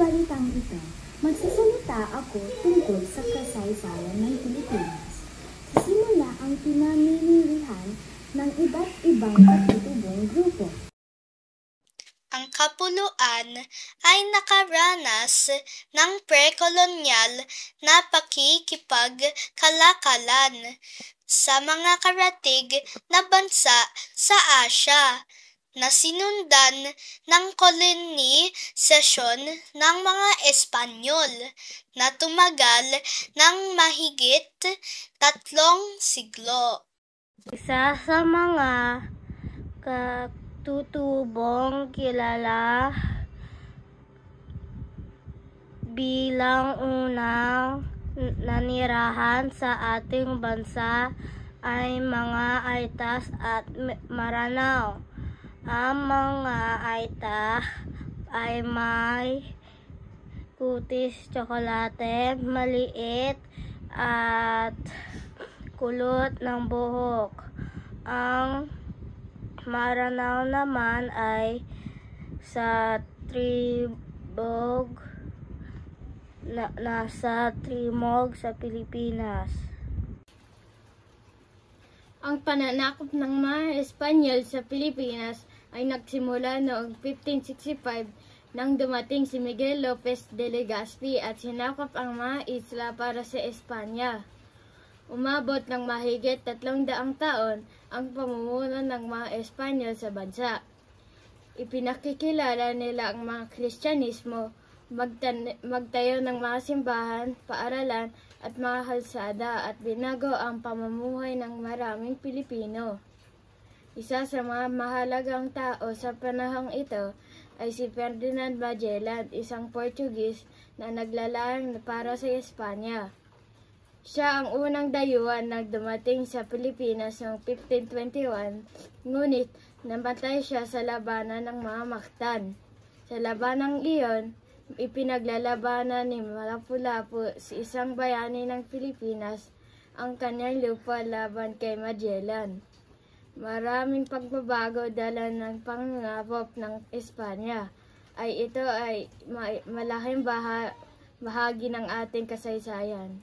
balitang ito, magsasalita ako tungkol sa kasaysayan ng Pilipinas. Sa simula ang pinamimilihan ng iba't ibang katutubong grupo. Ang kapuluan ay nakaranas ng pre-kolonyal na pakikipagkalakalan sa mga karatig na bansa sa Asya na sinundan ng kolonisasyon ng mga Espanyol na tumagal ng mahigit 3 siglo. Isa sa mga katutubong kilala bilang unang nanirahan sa ating bansa ay mga Aytas at Maranao. Ang mga Ayta ay may kutis tsokolate, maliit at kulot ng buhok. Ang Maranao naman ay sa nasa Timog sa Pilipinas. Ang pananakop ng mga Espanyol sa Pilipinas ay nagsimula noong 1565 nang dumating si Miguel Lopez de Legazpi at sinakop ang mga isla para sa Espanya. Umabot ng mahigit 300 taon ang pamumuno ng mga Espanyol sa bansa. Ipinakikilala nila ang mga Kristyanismo, magtayo ng mga simbahan, paaralan at mga kalsada at binago ang pamumuhay ng maraming Pilipino. Isa sa mga mahalagang tao sa panahong ito ay si Ferdinand Magellan, isang Portuguese na naglalayag para sa Espanya. Siya ang unang dayuhan na dumating sa Pilipinas noong 1521, ngunit namatay siya sa labanan ng mga Mactan. Sa labanang iyon, ipinaglalabanan ni Lapu-Lapu, si isang bayani ng Pilipinas, ang kanyang lupa laban kay Magellan. Maraming pagbabago dala ng pangangakop ng Espanya. Ito ay malaking bahagi ng ating kasaysayan.